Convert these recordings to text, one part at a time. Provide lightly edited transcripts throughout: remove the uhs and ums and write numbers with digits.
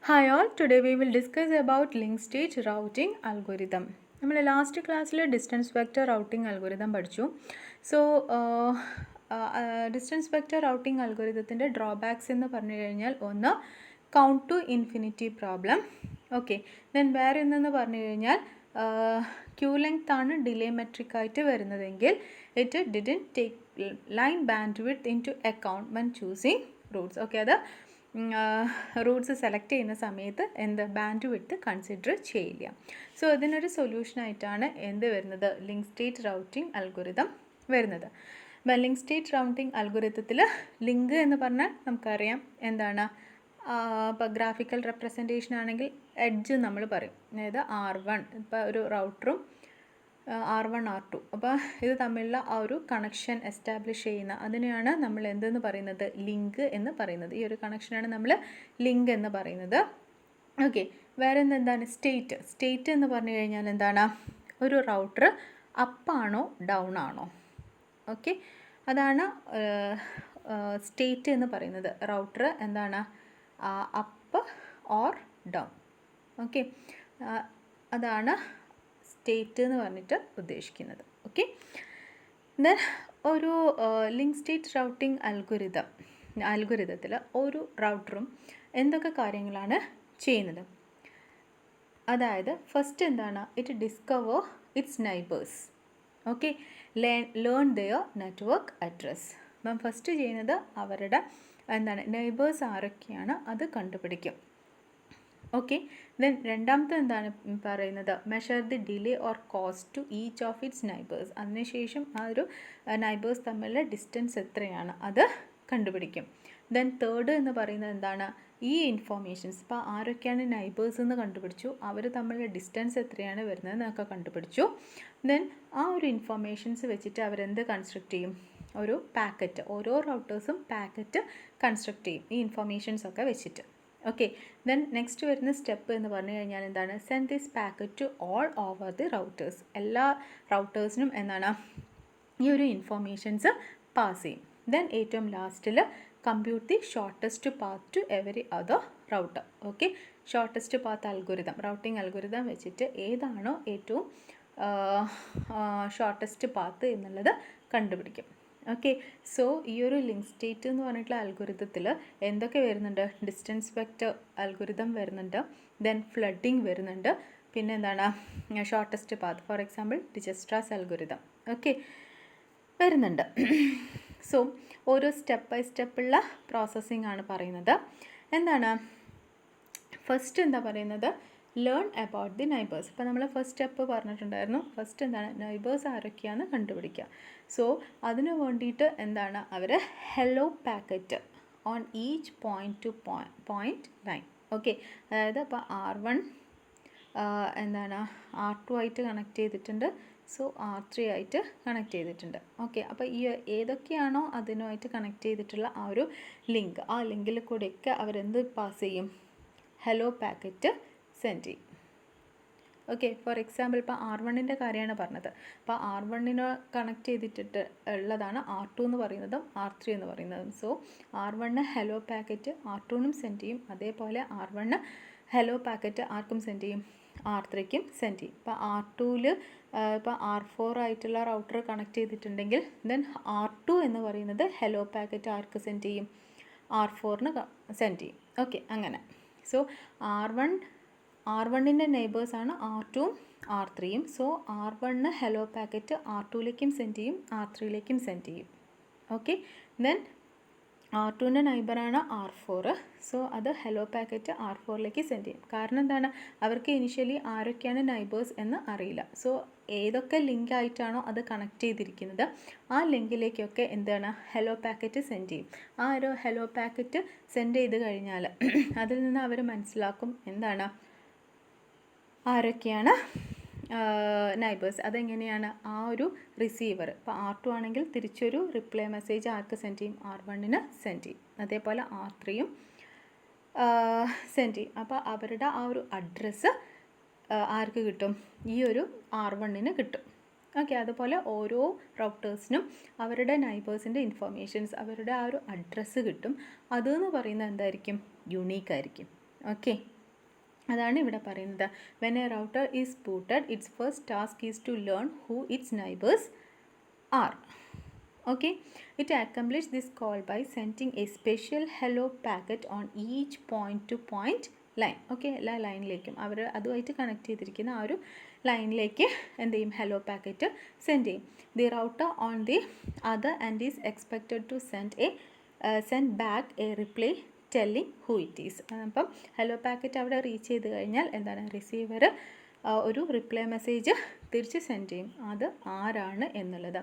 Hi all, today we will discuss about link state routing algorithm. നമ്മൾ last ക്ലാസ്സിൽ distance vector routing algorithm പഠിച്ചു. So distance vector routing അൽഗോരിതത്തിൻ്റെ drawbacks എന്ന് പറഞ്ഞു കഴിഞ്ഞാൽ ഒന്ന് count to infinity problem. Okay, then വേറെ എന്തെന്ന് പറഞ്ഞു കഴിഞ്ഞാൽ ക്യൂ ലെങ്ത് ആണ് ഡിലേ മെട്രിക് ആയിട്ട് വരുന്നതെങ്കിൽ it didn't take line bandwidth into account when choosing routes. Okay, അത് റൂട്ട്സ് സെലക്ട് ചെയ്യുന്ന സമയത്ത് ബാൻഡ് വിഡ്ത്ത് കൺസിഡർ ചെയ്യില്ല. സോ ഇതിനൊരു സൊല്യൂഷനായിട്ടാണ് വരുന്നത്, ലിങ്ക് സ്റ്റേറ്റ് റൗട്ടിംഗ് അൽഗോരിതം വരുന്നത്. അപ്പം ലിങ്ക് സ്റ്റേറ്റ് റൗട്ടിംഗ് അൽഗോരിതത്തിൽ ലിങ്ക് എന്ന് പറഞ്ഞാൽ നമുക്കറിയാം എന്താണ്. ഇപ്പോൾ ഗ്രാഫിക്കൽ റെപ്രസെൻറ്റേഷൻ ആണെങ്കിൽ എഡ്ജ് നമ്മൾ പറയും, അതായത് R1 ഇപ്പോൾ ഒരു റൗട്ടറും R1 R2, അപ്പോൾ ഇത് തമ്മിലുള്ള ആ ഒരു കണക്ഷൻ എസ്റ്റാബ്ലിഷ് ചെയ്യുന്ന അതിനെയാണ് നമ്മൾ എന്തെന്ന് പറയുന്നത്, ലിങ്ക് എന്ന് പറയുന്നത്. ഈ ഒരു കണക്ഷനാണ് നമ്മൾ ലിങ്ക് എന്ന് പറയുന്നത്. ഓക്കെ, വേറെ എന്താണ് സ്റ്റേറ്റ് എന്ന് പറഞ്ഞു കഴിഞ്ഞാൽ എന്താണ്, ഒരു റൗട്ടർ അപ്പാണോ ഡൗൺ ആണോ. ഓക്കെ, അതാണ് സ്റ്റേറ്റ് എന്ന് പറയുന്നത്. റൗട്ടർ എന്താണ്, അപ്പ് ഓർ ഡൗൺ. ഓക്കെ, അതാണ് സ്റ്റേറ്റ് എന്ന് പറഞ്ഞിട്ട് ഉദ്ദേശിക്കുന്നത്. ഓക്കെ, ദെൻ ഒരു ലിങ്ക് സ്റ്റേറ്റ് റൗട്ടിംഗ് അൽഗോരിതത്തിൽ ഒരു റൗട്ടറും എന്തൊക്കെ കാര്യങ്ങളാണ് ചെയ്യുന്നത്. അതായത് ഫസ്റ്റ് എന്താണ്, it discover its neighbours. Okay, learn their network address. അപ്പം ഫസ്റ്റ് ചെയ്യുന്നത് അവരുടെ എന്താണ് നെയ്ബേഴ്സ് ആരൊക്കെയാണ് അത് കണ്ടുപിടിക്കും. ഓക്കെ, ദെൻ രണ്ടാമത്തെ എന്താണ് പറയുന്നത്, measure the delay or cost to each of its neighbours. അതിനുശേഷം ആ ഒരു നൈബേഴ്സ് തമ്മിലുള്ള ഡിസ്റ്റൻസ് എത്രയാണ് അത് കണ്ടുപിടിക്കും. ദെൻ തേർഡ് എന്ന് പറയുന്നത് എന്താണ്, ഈ ഇൻഫോർമേഷൻസ് ഇപ്പോൾ ആരൊക്കെയാണ് നൈബേഴ്സ് എന്ന് കണ്ടുപിടിച്ചു, അവർ തമ്മിലുള്ള ഡിസ്റ്റൻസ് എത്രയാണ് വരുന്നത് എന്നൊക്കെ കണ്ടുപിടിച്ചു. ദെൻ ആ ഒരു ഇൻഫോർമേഷൻസ് വെച്ചിട്ട് അവരെന്ത് കൺസ്ട്രക്ട് ചെയ്യും, ഒരു പാക്കറ്റ്, ഓരോ റൗട്ടേഴ്സും പാക്കറ്റ് കൺസ്ട്രക്ട് ചെയ്യും ഈ ഇൻഫോർമേഷൻസ് ഒക്കെ വെച്ചിട്ട്. ഓക്കെ, ദെൻ നെക്സ്റ്റ് വരുന്ന സ്റ്റെപ്പ് എന്ന് പറഞ്ഞു കഴിഞ്ഞാൽ എന്താണ്, send this packet to all over the routers. എല്ലാ റൗട്ടേഴ്സിനും എന്താണ് ഈ ഒരു ഇൻഫോർമേഷൻസ് പാസ് ചെയ്യും. ദെൻ ഏറ്റവും ലാസ്റ്റിൽ compute the shortest path to every other router. Okay, shortest path algorithm, routing algorithm വെച്ചിട്ട് ഏതാണോ ഏറ്റവും ഷോർട്ടസ്റ്റ് പാത്ത് എന്നുള്ളത് കണ്ടുപിടിക്കും. ഓക്കെ, സോ ഈ ഒരു ലിങ്ക് സ്റ്റേറ്റ് എന്ന് പറഞ്ഞിട്ടുള്ള അൽഗോരിതത്തിൽ എന്തൊക്കെ വരുന്നുണ്ട്, ഡിസ്റ്റൻസ് വെക്റ്റർ അൽഗോരിതം വരുന്നുണ്ട്, ദെൻ ഫ്ലഡിങ് വരുന്നുണ്ട്, പിന്നെ എന്താണ് shortest path, for example Dijkstra's algorithm ഒക്കെ വരുന്നുണ്ട്. സോ ഓരോ സ്റ്റെപ്പ് ബൈ സ്റ്റെപ്പുള്ള പ്രോസസ്സിംഗ് ആണ് പറയുന്നത്. എന്താണ് ഫസ്റ്റ് എന്താ പറയുന്നത്, ലേൺ അബൌട്ട് ദി നൈബേഴ്സ്. ഇപ്പോൾ നമ്മൾ ഫസ്റ്റ് സ്റ്റെപ്പ് പറഞ്ഞിട്ടുണ്ടായിരുന്നു. ഫസ്റ്റ് എന്താണ്, നൈബേഴ്സ് ആരൊക്കെയാണെന്ന് കണ്ടുപിടിക്കുക. സോ അതിന് വേണ്ടിയിട്ട് എന്താണ് അവർ hello packet on each point to point line. Okay, അതായത് ഇപ്പോൾ R1 എന്താണ് R2 ആയിട്ട് കണക്ട് ചെയ്തിട്ടുണ്ട്, സോ R3 ആയിട്ട് കണക്ട് ചെയ്തിട്ടുണ്ട്. ഓക്കെ, അപ്പോൾ ഈ ഏതൊക്കെയാണോ അതിനുമായിട്ട് കണക്ട് ചെയ്തിട്ടുള്ള ആ ഒരു ലിങ്ക്, ആ ലിങ്കിൽ കൂടെയൊക്കെ അവരെന്ത് പാസ് ചെയ്യും, ഹലോ പാക്കറ്റ് സെൻഡ് ചെയ്യും. ഓക്കെ, ഫോർ എക്സാമ്പിൾ ഇപ്പോൾ R1ൻ്റെ കാര്യമാണ് പറഞ്ഞത്. അപ്പോൾ R1 കണക്ട് ചെയ്തിട്ട് ഉള്ളതാണ് R2 എന്ന് പറയുന്നതും R3 എന്ന് പറയുന്നതും. സോ R1 ഹലോ പാക്കറ്റ് R2നും സെൻഡ് ചെയ്യും, അതേപോലെ R1 ഹലോ പാക്കറ്റ് ആർക്കും സെൻഡ് ചെയ്യും, R3ക്കും സെൻഡ് ചെയ്യും. ഇപ്പോൾ R2ൽ ഇപ്പോൾ R4 ആയിട്ടുള്ള റൗട്ടർ കണക്ട് ചെയ്തിട്ടുണ്ടെങ്കിൽ ദെൻ R2 എന്ന് പറയുന്നത് ഹലോ പാക്കറ്റ് ആർക്ക് സെൻഡ് ചെയ്യും, R4ന് സെൻഡ് ചെയ്യും. ഓക്കെ, അങ്ങനെ. സോ R1ൻ്റെ നെയ്ബേഴ്സാണ് R2ഉം R3യും. സോ R1 ഹലോ പാക്കറ്റ് R2ലേക്കും സെൻഡ് ചെയ്യും, R3ലേക്കും സെൻഡ് ചെയ്യും. ഓക്കെ, ദെൻ R2ൻ്റെ നൈബറാണ് R4. സോ അത് ഹലോ പാക്കറ്റ് R4ലേക്ക് സെൻഡ് ചെയ്യും. കാരണം എന്താണ്, അവർക്ക് ഇനിഷ്യലി ആരൊക്കെയാണ് നൈബേഴ്സ് എന്ന് അറിയില്ല. സോ ഏതൊക്കെ ലിങ്ക് ആയിട്ടാണോ അത് കണക്ട് ചെയ്തിരിക്കുന്നത് ആ ലിങ്കിലേക്കൊക്കെ എന്താണ് ഹലോ പാക്കറ്റ് സെൻഡ് ചെയ്യും. ആ ഒരു ഹലോ പാക്കറ്റ് സെൻഡ് ചെയ്ത് കഴിഞ്ഞാൽ അതിൽ നിന്ന് അവർ മനസ്സിലാക്കും എന്താണ് ആരൊക്കെയാണ് നൈബേഴ്സ്. അതെങ്ങനെയാണ്, ആ ഒരു റിസീവർ ഇപ്പോൾ R2 ആണെങ്കിൽ തിരിച്ചൊരു റിപ്ലൈ മെസ്സേജ് ആർക്ക് സെൻഡ് ചെയ്യും, R1ന് സെൻഡ് ചെയ്യും, അതേപോലെ R3യും സെൻഡ് ചെയ്യും. അപ്പോൾ അവരുടെ ആ ഒരു അഡ്രസ്സ് ആർക്ക് കിട്ടും, ഈ ഒരു R1ന് കിട്ടും. ഓക്കെ, അതുപോലെ ഓരോ റൗട്ടേഴ്സിനും അവരുടെ നൈബേഴ്സിൻ്റെ ഇൻഫർമേഷൻസ്, അവരുടെ ആ ഒരു അഡ്രസ്സ് കിട്ടും. അതെന്ന് പറയുന്നത് എന്തായിരിക്കും, യുണീക്ക് ആയിരിക്കും. ഓക്കെ, അതാണ് ഇവിടെ പറയുന്നത്. When a router is booted its first task is to learn who its neighbours are. Okay, it accomplishes this call by sending a special hello packet on each point to point line. Okay, എല്ലാ ലൈനിലേക്കും അവർ അതുമായിട്ട് connect ചെയ്തിരിക്കുന്ന ആ ഒരു ലൈനിലേക്ക് എന്ത് ചെയ്യും, hello packet send ചെയ്യും. The router on the other end is expected to send back a reply telling who it is. അപ്പം ഹലോ പാക്കറ്റ് അവിടെ റീച്ച് ചെയ്ത് കഴിഞ്ഞാൽ എന്താണ്, റിസീവർ ഒരു റിപ്ലൈ മെസ്സേജ് തിരിച്ച് സെൻഡ് ചെയ്യും, അത് ആരാണ് എന്നുള്ളത്.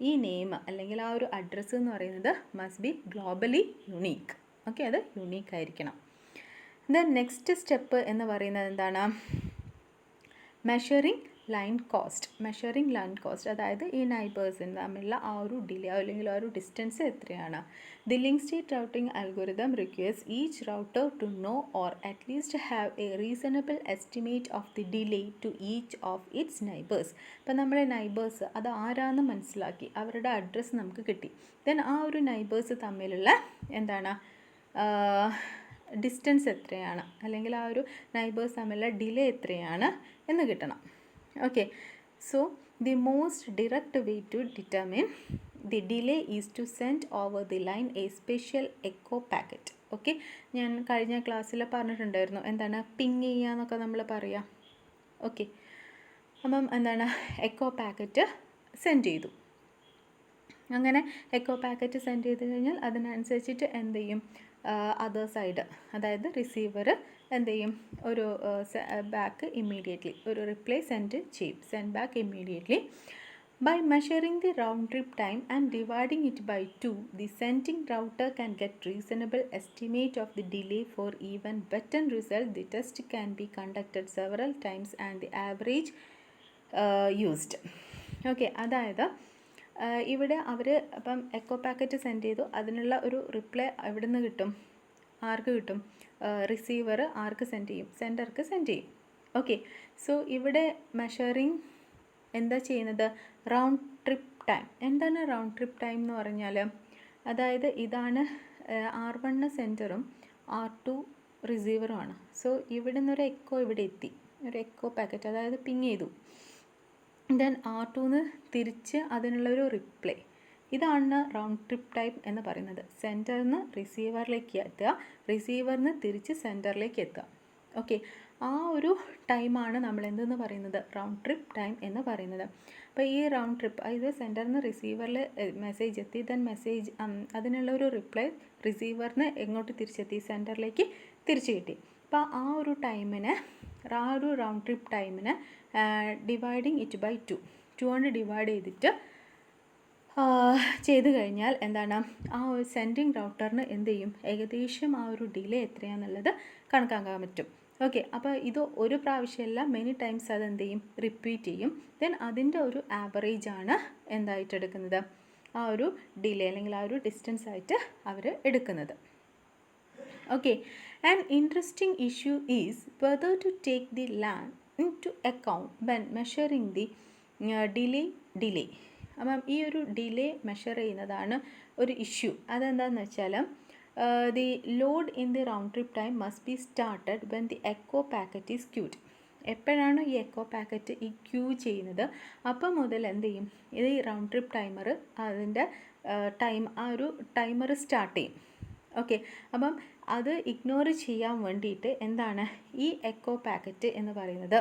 ഈ നെയിം അല്ലെങ്കിൽ ആ ഒരു അഡ്രസ്സ് എന്ന് പറയുന്നത് must be globally unique. Okay, അത് യുണീക്ക് ആയിരിക്കണം. ദെൻ നെക്സ്റ്റ് സ്റ്റെപ്പ് എന്ന് പറയുന്നത് എന്താണ്, മെഷറിങ് ലൈൻ കോസ്റ്റ്. അതായത് ഈ നൈബേഴ്സിന് തമ്മിലുള്ള ആ ഒരു ഡിലേ അല്ലെങ്കിൽ ആ ഒരു ഡിസ്റ്റൻസ് എത്രയാണ്. The link state routing algorithm requires each router to know or at least have a reasonable estimate of the delay to each of its neighbours. ഇപ്പം നമ്മുടെ നൈബേഴ്സ് അത് ആരാന്ന് മനസ്സിലാക്കി, അവരുടെ അഡ്രസ്സ് നമുക്ക് കിട്ടി. ദെൻ ആ ഒരു നൈബേഴ്സ് തമ്മിലുള്ള എന്താണ് ഡിസ്റ്റൻസ് എത്രയാണ്, അല്ലെങ്കിൽ ആ ഒരു നൈബേഴ്സ് തമ്മിലുള്ള ഡിലേ എത്രയാണ് എന്ന് കിട്ടണം. Okay, so the most direct way to determine the delay is to send over the line a special echo packet. Okay, ഞാൻ കഴിഞ്ഞ ക്ലാസ്സിൽ പറഞ്ഞിട്ടുണ്ടായിരുന്നു എന്താണ് പിങ് ചെയ്യുക എന്നൊക്കെ നമ്മൾ പറയാം. ഓക്കെ, അപ്പം എന്താണ് എക്കോ പാക്കറ്റ് സെൻഡ് ചെയ്തു. അങ്ങനെ എക്കോ പാക്കറ്റ് സെൻഡ് ചെയ്ത് കഴിഞ്ഞാൽ അതിനനുസരിച്ചിട്ട് എന്ത് ചെയ്യും, അതർ സൈഡ് അതായത് റിസീവർ എന്ത് ചെയ്യും, ഒരു ബാക്ക് ഇമ്മീഡിയറ്റ്ലി ഒരു reply send back immediately. By measuring the round trip time and dividing it by 2, the sending router can get reasonable estimate of the delay. For even better result, the test can be conducted several times and the average used. Okay, അതായത് ഇവിടെ അവർ അപ്പം echo packet send ചെയ്തു, അതിനുള്ള ഒരു reply എവിടെ നിന്ന് കിട്ടും, ആർക്ക് കിട്ടും, റിസീവർ ആർക്ക് സെൻഡ് ചെയ്യും, സെൻഡർക്ക് സെൻഡ് ചെയ്യും. ഓക്കെ, സോ ഇവിടെ മെഷറിങ് എന്താ ചെയ്യുന്നത്, റൗണ്ട് ട്രിപ്പ് ടൈം. എന്താണ് റൗണ്ട് ട്രിപ്പ് ടൈം എന്ന് പറഞ്ഞാൽ, അതായത് ഇതാണ് R1 സെൻറ്ററും R2 റിസീവറുമാണ്. സോ ഇവിടെ നിന്നൊരു എക്കോ ഇവിടെ എത്തി, ഒരു എക്കോ പാക്കറ്റ് അതായത് പിങ് ചെയ്തു. ദെൻ R2 തിരിച്ച് അതിനുള്ളൊരു റിപ്ലൈ, ഇതാണ് റൗണ്ട് ട്രിപ്പ് ടൈം എന്ന് പറയുന്നത്. സെൻറ്ററിൽ നിന്ന് റിസീവറിലേക്ക് എത്തുക, റിസീവറിൽ നിന്ന് തിരിച്ച് സെൻറ്ററിലേക്ക് എത്തുക. ഓക്കെ, ആ ഒരു ടൈമാണ് നമ്മൾ എന്തെന്ന് പറയുന്നത്, റൗണ്ട് ട്രിപ്പ് ടൈം എന്ന് പറയുന്നത്. അപ്പോൾ ഈ റൗണ്ട് ട്രിപ്പ് അതായത് സെൻറ്ററിൽ നിന്ന് റിസീവറിൽ മെസ്സേജ് എത്തി, ദെൻ മെസ്സേജ് അതിനുള്ള ഒരു റിപ്ലൈ റിസീവറിന് എങ്ങോട്ട് തിരിച്ചെത്തി, സെൻറ്ററിലേക്ക് തിരിച്ചു കിട്ടി. അപ്പോൾ ആ ഒരു ടൈമിന്, ആ ഒരു റൗണ്ട് ട്രിപ്പ് ടൈമിന് ഡിവൈഡിങ് ഇറ്റ് ബൈ 2 കൊണ്ട് ഡിവൈഡ് ചെയ്ത് കഴിഞ്ഞാൽ എന്താണ്, ആ ഒരു സെൻഡിങ് റൗട്ടറിന് എന്ത് ചെയ്യും, ഏകദേശം ആ ഒരു ഡിലേ എത്രയാണെന്നുള്ളത് കണക്കാക്കാൻ പറ്റും. ഓക്കെ, അപ്പോൾ ഇത് ഒരു പ്രാവശ്യമല്ല, മെനി ടൈംസ് അത് എന്ത് ചെയ്യും, റിപ്പീറ്റ് ചെയ്യും. ദെൻ അതിൻ്റെ ഒരു ആവറേജ് ആണ് എന്തായിട്ട് എടുക്കുന്നത്, ആ ഒരു ഡിലേ അല്ലെങ്കിൽ ആ ഒരു ഡിസ്റ്റൻസ് ആയിട്ട് അവർ എടുക്കുന്നത്. Okay, an interesting issue is whether to take the load into account when measuring the delay. അപ്പം ഈ ഒരു ഡിലേ മെഷർ ചെയ്യുന്നതാണ് ഒരു ഇഷ്യൂ. അതെന്താണെന്ന് വെച്ചാൽ the load in the round trip time must be started when the echo packet is queued. എപ്പോഴാണ് ഈ echo packet ഈ ക്യൂ ചെയ്യുന്നത് അപ്പം മുതൽ എന്ത് ചെയ്യും, ഇത് ഈ റൗണ്ട് ട്രിപ്പ് ടൈമർ അതിൻ്റെ ആ ഒരു ടൈമർ സ്റ്റാർട്ട് ചെയ്യും. ഓക്കെ, അപ്പം അത് ഇഗ്നോർ ചെയ്യാൻ വേണ്ടിയിട്ട് എന്താണ് ഈ എക്കോ പാക്കറ്റ് എന്ന് പറയുന്നത്,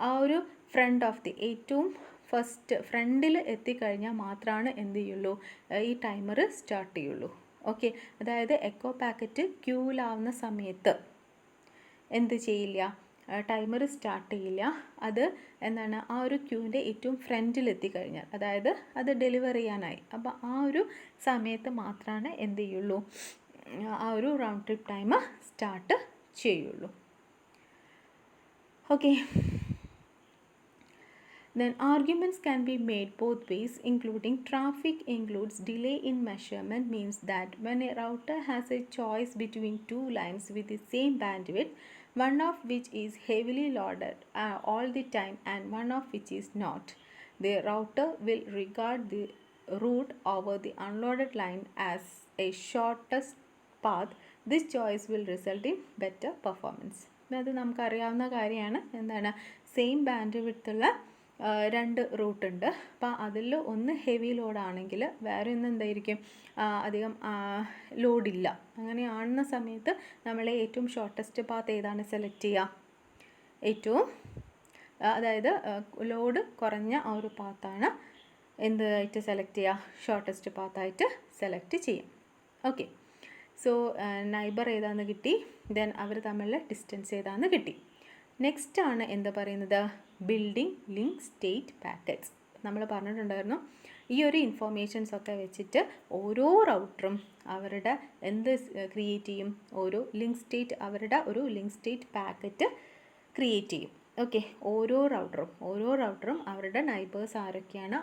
ആ ഒരു ഫ്രണ്ട് ഓഫ് ദി ഏറ്റവും ഫ്രണ്ടിൽ എത്തിക്കഴിഞ്ഞാൽ മാത്രമാണ് എന്ത് ചെയ്യുള്ളൂ, ഈ ടൈമർ സ്റ്റാർട്ട് ചെയ്യുള്ളൂ. ഓക്കെ, അതായത് എക്കോ പാക്കറ്റ് ക്യൂവിലാവുന്ന സമയത്ത് എന്ത് ചെയ്യില്ല, ടൈമർ സ്റ്റാർട്ട് ചെയ്യില്ല. അത് എന്താണ്, ആ ഒരു ക്യൂവിൻ്റെ ഏറ്റവും ഫ്രണ്ടിലെത്തിക്കഴിഞ്ഞാൽ, അതായത് അത് ഡെലിവർ ചെയ്യാനായി, അപ്പോൾ ആ ഒരു സമയത്ത് മാത്രമാണ് എന്ത് ചെയ്യുള്ളൂ, ആ ഒരു റൗണ്ട് ട്രിപ്പ് ടൈം സ്റ്റാർട്ട് ചെയ്യുള്ളൂ. Okay, then arguments can be made both ways, including traffic includes delay in measurement means that when a router has a choice between two lines with the same bandwidth, one of which is heavily loaded all the time and one of which is not, the router will regard the route over the unloaded line as a shortest path this choice will result in better performance. അത് നമുക്കറിയാവുന്ന കാര്യമാണ്. എന്താണ്, same band വിഡ്ത്തുള്ള 2 root ഉണ്ട്. അപ്പോൾ അതിൽ ഒന്ന് heavy ലോഡാണെങ്കിൽ വേറെ ഒന്ന് എന്തായിരിക്കും, അധികം ലോഡില്ല. അങ്ങനെയാണെന്ന സമയത്ത് നമ്മൾ ഏറ്റവും ഷോർട്ടസ്റ്റ് പാത്ത് ഏതാണ് സെലക്ട് ചെയ്യുക? ഏറ്റവും അതായത് ലോഡ് കുറഞ്ഞ ആ ഒരു പാത്താണ് എന്തായിട്ട് സെലക്ട് ചെയ്യുക? ഷോർട്ടസ്റ്റ് പാത്തായിട്ട് സെലക്ട് ചെയ്യും. ഓക്കെ, സോ നൈബർ ഏതാണെന്ന് കിട്ടി, ദെൻ അവർ തമ്മിലുള്ള ഡിസ്റ്റൻസ് ഏതാണെന്ന് കിട്ടി. നെക്സ്റ്റ് ആണ് എന്താ പറയുന്നത്, ബിൽഡിംഗ് ലിങ്ക് സ്റ്റേറ്റ് പാക്കറ്റ്സ്. നമ്മൾ പറഞ്ഞിട്ടുണ്ടായിരുന്നു ഈ ഒരു ഇൻഫോർമേഷൻസ് ഒക്കെ വെച്ചിട്ട് ഓരോ റൗട്ടറും അവരുടെ എന്ത് ക്രിയേറ്റ് ചെയ്യും, ഓരോ ലിങ്ക് സ്റ്റേറ്റ്, അവരുടെ ഒരു ലിങ്ക് സ്റ്റേറ്റ് പാക്കറ്റ് ക്രിയേറ്റ് ചെയ്യും. ഓക്കെ, ഓരോ റൗട്ടറും അവരുടെ നൈബേഴ്സ് ആരൊക്കെയാണ്,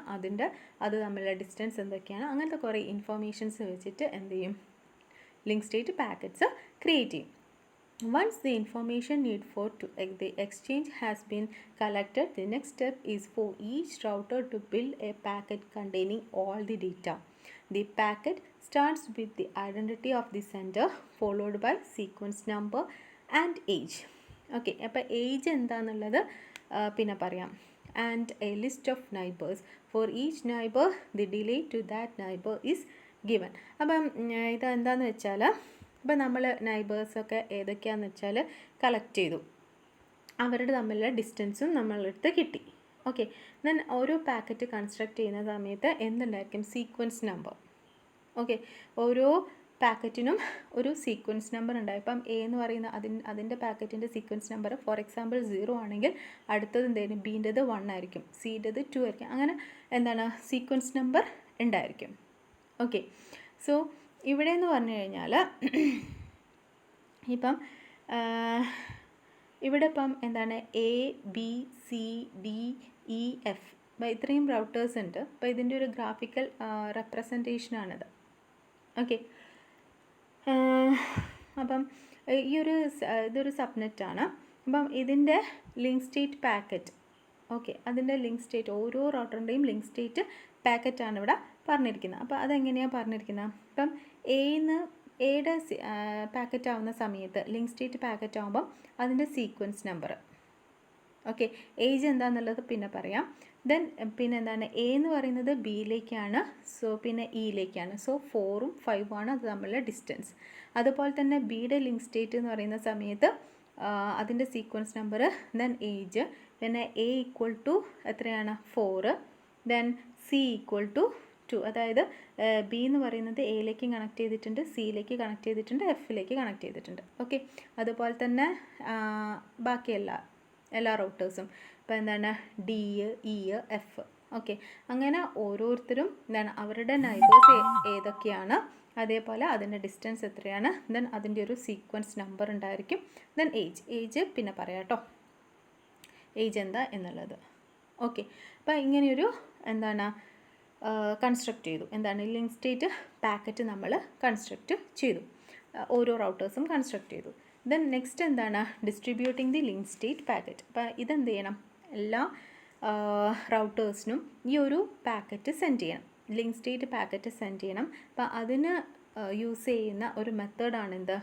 അത് തമ്മിലുള്ള ഡിസ്റ്റൻസ് എന്തൊക്കെയാണ്, അങ്ങനത്തെ കുറേ ഇൻഫോർമേഷൻസ് വെച്ചിട്ട് എന്ത് ചെയ്യും, ലിങ്ക് സ്റ്റേറ്റ് പാക്കറ്റ്സ് ക്രിയേറ്റ് ചെയ്യും. Once the information need for the exchange has been collected, the next step is for each router to build a packet containing all the data. The packet starts with the identity of the sender followed by sequence number and age. Okay, അപ്പോൾ age എന്താണെന്നുള്ളത് പിന്നെ പറയാം. And a list of neighbours for each neighbour, the delay to that neighbour is given. അപ്പം ഇതെന്താണെന്ന് വെച്ചാൽ, ഇപ്പം നമ്മൾ നൈബേഴ്സൊക്കെ ഏതൊക്കെയാണെന്ന് വെച്ചാൽ കളക്ട് ചെയ്തു, അവരുടെ തമ്മിലുള്ള ഡിസ്റ്റൻസും നമ്മളെടുത്ത് കിട്ടി. ഓക്കെ, ദെൻ ഓരോ പാക്കറ്റ് കൺസ്ട്രക്ട് ചെയ്യുന്ന സമയത്ത് എന്തുണ്ടായിരിക്കും, സീക്വൻസ് നമ്പർ. ഓക്കെ, ഓരോ പാക്കറ്റിനും ഒരു സീക്വൻസ് നമ്പർ ഉണ്ടായി. ഇപ്പം എ എന്ന് പറയുന്ന അതിൻ്റെ പാക്കറ്റിൻ്റെ സീക്വൻസ് നമ്പർ ഫോർ എക്സാമ്പിൾ 0 ആണെങ്കിൽ അടുത്തത് എന്തായാലും ബീൻ്റെത് 1 ആയിരിക്കും, സിയുടേത് 2 ആയിരിക്കും. അങ്ങനെ എന്താണ്, സീക്വൻസ് നമ്പർ ഉണ്ടായിരിക്കും. ഓക്കെ, സോ ഇവിടെ എന്ന് പറഞ്ഞു കഴിഞ്ഞാൽ ഇപ്പം ഇവിടെ ഇപ്പം എന്താണ്, A B C D E F, അപ്പോൾ ഇത്രയും റൗട്ടേഴ്സ് ഉണ്ട്. അപ്പോൾ ഇതിൻ്റെ ഒരു ഗ്രാഫിക്കൽ റെപ്രസെൻറ്റേഷനാണിത്. ഓക്കെ, അപ്പം ഇതൊരു സബ്നെറ്റാണ്. അപ്പം ഇതിൻ്റെ ലിങ്ക് സ്റ്റേറ്റ് പാക്കറ്റ്, ഓക്കെ, അതിൻ്റെ ലിങ്ക് സ്റ്റേറ്റ്, ഓരോ റൗട്ടറിൻ്റെയും ലിങ്ക് സ്റ്റേറ്റ് പാക്കറ്റാണ് ഇവിടെ പറഞ്ഞിരിക്കുന്നത്. അപ്പോൾ അതെങ്ങനെയാണ് പറഞ്ഞിരിക്കുന്നത്, ഇപ്പം എയുടെ പാക്കറ്റ് ആവുന്ന സമയത്ത്, ലിങ്ക് സ്റ്റേറ്റ് പാക്കറ്റ് ആകുമ്പം അതിൻ്റെ സീക്വൻസ് നമ്പർ, ഓക്കെ, ഏജ് എന്താണെന്നുള്ളത് പിന്നെ പറയാം. ദെൻ പിന്നെ എന്താണ്, എ എന്ന് പറയുന്നത് ബിയിലേക്കാണ്, സോ പിന്നെ ഇയിലേക്കാണ്, സോ 4ഉം 5ഉം ആണ് അത് തമ്മിലുള്ള ഡിസ്റ്റൻസ്. അതുപോലെ തന്നെ ബിയുടെ ലിങ്ക് സ്റ്റേറ്റ് എന്ന് പറയുന്ന സമയത്ത് അതിൻ്റെ സീക്വൻസ് നമ്പർ, ദെൻ ഏജ്, പിന്നെ എ ഈക്വൽ ടു എത്രയാണ് 4, ദെൻ സി ഈക്വൽ ടു 2. അതായത് ബി എന്ന് പറയുന്നത് എയിലേക്ക് കണക്ട് ചെയ്തിട്ടുണ്ട്, സിയിലേക്ക് കണക്ട് ചെയ്തിട്ടുണ്ട്, എഫിലേക്ക് കണക്ട് ചെയ്തിട്ടുണ്ട്. ഓക്കെ, അതുപോലെ തന്നെ ബാക്കി എല്ലാ റൗട്ടേഴ്സും ഇപ്പോൾ എന്താണ്, ഡി ഇ എഫ്. ഓക്കെ, അങ്ങനെ ഓരോരുത്തരും എന്താണ്, അവരുടെ നൈബേഴ്സ് ഏതൊക്കെയാണ്, അതേപോലെ അതിൻ്റെ ഡിസ്റ്റൻസ് എത്രയാണ്, ദെൻ അതിൻ്റെ ഒരു സീക്വൻസ് നമ്പർ ഉണ്ടായിരിക്കും, ദെൻ ഏജ് പിന്നെ പറയാം കേട്ടോ, ഏജ് എന്താ എന്നുള്ളത്. ഓക്കെ, അപ്പോൾ ഇങ്ങനെയൊരു എന്താണ് കൺസ്ട്രക്റ്റ് ചെയ്തു, എന്താണ് ലിങ്ക് സ്റ്റേറ്റ് പാക്കറ്റ് നമ്മൾ കൺസ്ട്രക്റ്റ് ചെയ്തു, ഓരോ റൗട്ടേഴ്സും കൺസ്ട്രക്റ്റ് ചെയ്തു. ദെൻ നെക്സ്റ്റ് എന്താണ്, distributing the link state packet. അപ്പോൾ ഇതെന്ത് ചെയ്യണം, എല്ലാ റൗട്ടേഴ്സിനും ഈ ഒരു പാക്കറ്റ് സെൻഡ് ചെയ്യണം, ലിങ്ക് സ്റ്റേറ്റ് പാക്കറ്റ് സെൻഡ് ചെയ്യണം. അപ്പോൾ അതിന് യൂസ് ചെയ്യുന്ന ഒരു മെത്തേഡാണ് എന്ത്,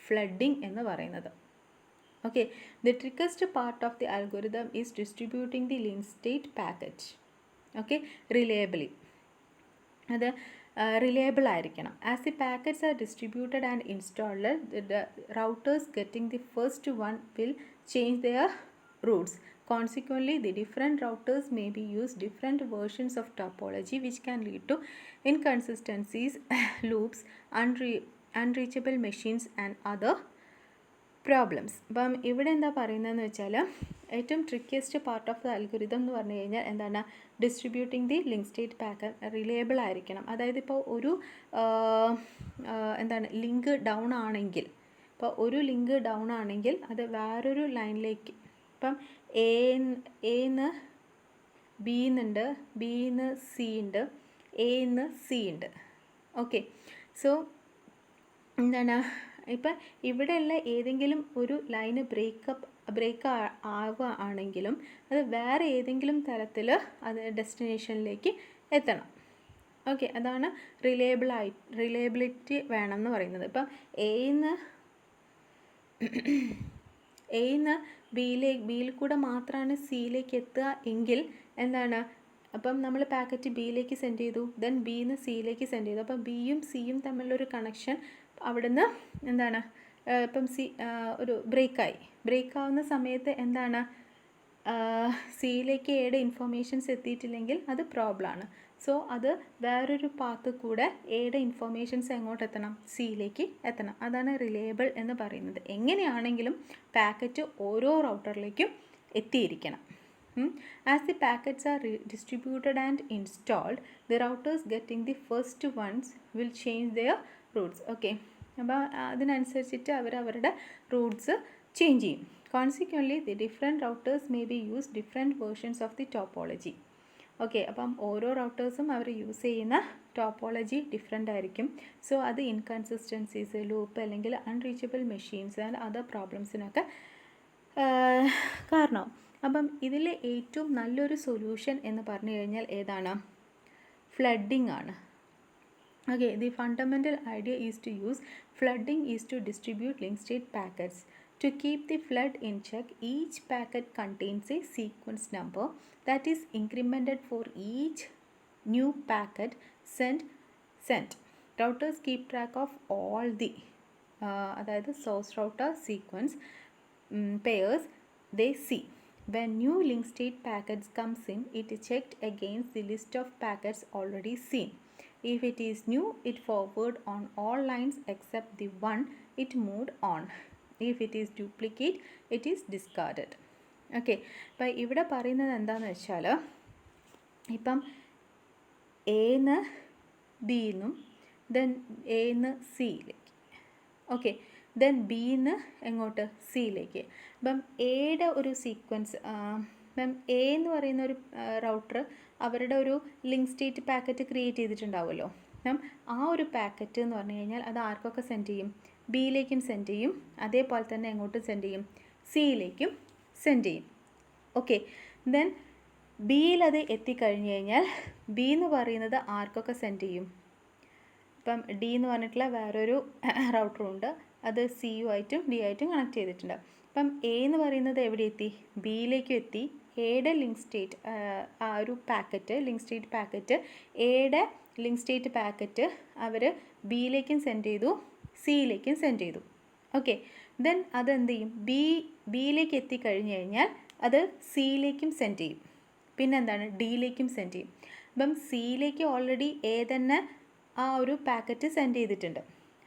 ഫ്ലഡിംഗ് എന്ന് പറയുന്നത്. Okay, the trickiest part of the algorithm is distributing the link state packet. Okay, reliably, അത് റിലയബിൾ ആയിരിക്കണം. As the packets are distributed and installed, the routers getting the first one will change their routes. Consequently, the different routers may be used different versions of topology, which can lead to inconsistencies, loops, unreachable machines and other problems. അപ്പം ഇവിടെ എന്താ പറയുന്നതെന്ന് വെച്ചാൽ, ഏറ്റവും ട്രിക്കിയസ്റ്റ് part of the algorithm എന്ന് പറഞ്ഞു കഴിഞ്ഞാൽ എന്താണ്, distributing the link state packet reliable ആയിരിക്കണം. അതായത് ഇപ്പോൾ ഒരു എന്താണ് ലിങ്ക് ഡൗൺ ആണെങ്കിൽ, ഇപ്പോൾ ഒരു ലിങ്ക് ഡൗൺ ആണെങ്കിൽ അത് വേറൊരു ലൈനിലേക്ക്, ഇപ്പം എന്ന് ബിന്നുണ്ട്, ബിന്ന് സി ഉണ്ട്, എന്ന് സി ഉണ്ട്. ഓക്കെ, സോ എന്താണ്, ഇപ്പം ഇവിടെയുള്ള ഏതെങ്കിലും ഒരു ലൈന് ബ്രേക്ക് ആവുകയാണെങ്കിലും അത് വേറെ ഏതെങ്കിലും തരത്തിൽ അത് ഡെസ്റ്റിനേഷനിലേക്ക് എത്തണം. ഓക്കെ, അതാണ് റിലയബിലിറ്റി വേണം എന്ന് പറയുന്നത്. ഇപ്പം എന്ന് എയിൽ ബിയിൽ കൂടെ മാത്രമാണ് സിയിലേക്ക് എത്തുക എങ്കിൽ എന്താണ്, അപ്പം നമ്മൾ പാക്കറ്റ് ബിയിലേക്ക് സെൻഡ് ചെയ്തു, ദെൻ ബിന്ന് സിയിലേക്ക് സെൻഡ് ചെയ്തു. അപ്പം ബിയും സിയും തമ്മിലൊരു കണക്ഷൻ അവിടുന്ന് എന്താണ്, ഇപ്പം ഒരു ബ്രേക്ക് ആവുന്ന സമയത്ത് എന്താണ്, സിയിലേക്ക് എയുടെ ഇൻഫോർമേഷൻസ് എത്തിയിട്ടില്ലെങ്കിൽ അത് പ്രോബ്ലമാണ്. സോ അത് വേറൊരു പാത്ത് കൂടെ എയുടെ ഇൻഫോർമേഷൻസ് എങ്ങോട്ട് എത്തണം, സിയിലേക്ക് എത്തണം. അതാണ് റിലയബിൾ എന്ന് പറയുന്നത്. എങ്ങനെയാണെങ്കിലും പാക്കറ്റ് ഓരോ റൗട്ടറിലേക്കും എത്തിയിരിക്കണം. As the packets are distributed and installed, the routers getting the first ones will change their routes. Okay, അപ്പോൾ അതിനനുസരിച്ചിട്ട് അവരുടെ റൂട്ട്സ് ചേഞ്ച് ചെയ്യും. Consequently, the different routers may be used different versions of the topology. Okay, അപ്പം ഓരോ റൗട്ടേഴ്സും അവർ use ചെയ്യുന്ന topology different ആയിരിക്കും. So അത് inconsistencies, loop അല്ലെങ്കിൽ അൺറീച്ചബിൾ മെഷീൻസ് ആൻഡ് അതർ പ്രോബ്ലംസിനൊക്കെ കാരണം. അപ്പം ഇതിൽ ഏറ്റവും നല്ലൊരു സൊല്യൂഷൻ എന്ന് പറഞ്ഞു കഴിഞ്ഞാൽ ഏതാണ്, ഫ്ലഡിംഗ് ആണ്. Okay, the fundamental idea is to use flooding is to distribute link state packets. To keep the flood in check, each packet contains a sequence number that is incremented for each new packet sent. Routers keep track of all the അതായത് source router sequence pairs they see. When new link state packets comes in, it is checked against the list of packets already seen. If it is new, it forward on all lines except the one it moved on. If it is duplicate, it is discarded. Okay, അപ്പോൾ ഇവിടെ പറയുന്നത് എന്താണെന്ന് വെച്ചാൽ, ഇപ്പം എന്ന് ബിന്നും then എന്ന് സിയിലേക്ക്, okay, then bin എങ്ങോട്ട് സിയിലേക്ക്. അപ്പം എയുടെ ഒരു സീക്വൻസ്, ഇപ്പം എ എന്ന് പറയുന്ന ഒരു റൗട്ടർ അവരുടെ ഒരു ലിങ്ക് സ്റ്റേറ്റ് പാക്കറ്റ് ക്രിയേറ്റ് ചെയ്തിട്ടുണ്ടാവുമല്ലോ. അപ്പം ആ ഒരു പാക്കറ്റ് എന്ന് പറഞ്ഞു കഴിഞ്ഞാൽ അത് ആർക്കൊക്കെ സെൻഡ് ചെയ്യും, ബിയിലേക്കും സെൻഡ് ചെയ്യും, അതേപോലെ തന്നെ എങ്ങോട്ടും സെൻഡ് ചെയ്യും, സിയിലേക്കും സെൻഡ് ചെയ്യും. ഓക്കെ, ദെൻ ബിയിൽ അത് എത്തിക്കഴിഞ്ഞ് കഴിഞ്ഞാൽ ബി എന്ന് പറയുന്നത് ആർക്കൊക്കെ സെൻഡ് ചെയ്യും, ഇപ്പം ഡി എന്ന് പറഞ്ഞിട്ടുള്ള വേറൊരു റൗട്ടറുണ്ട്, അത് സി യു ആയിട്ടും ഡി ആയിട്ടും കണക്ട് ചെയ്തിട്ടുണ്ട്. അപ്പം എ എന്ന് പറയുന്നത് എവിടെ എത്തി, ബിയിലേക്കും എത്തി. എയുടെ ലിങ്ക് സ്റ്റേറ്റ് ആ ഒരു പാക്കറ്റ്, ലിങ്ക് സ്റ്റേറ്റ് പാക്കറ്റ്, എയുടെ ലിങ്ക് സ്റ്റേറ്റ് പാക്കറ്റ് അവർ ബിയിലേക്കും സെൻഡ് ചെയ്തു, സിയിലേക്കും സെൻഡ് ചെയ്തു. ഓക്കെ, ദെൻ അതെന്ത് ചെയ്യും, ബിയിലേക്ക് എത്തിക്കഴിഞ്ഞ് കഴിഞ്ഞാൽ അത് സിയിലേക്കും സെൻഡ് ചെയ്യും, പിന്നെന്താണ് ഡിയിലേക്കും സെൻഡ് ചെയ്യും. അപ്പം സിയിലേക്ക് ഓൾറെഡി എ തന്നെ ആ ഒരു പാക്കറ്റ് സെൻഡ് ചെയ്തിട്ടുണ്ട്.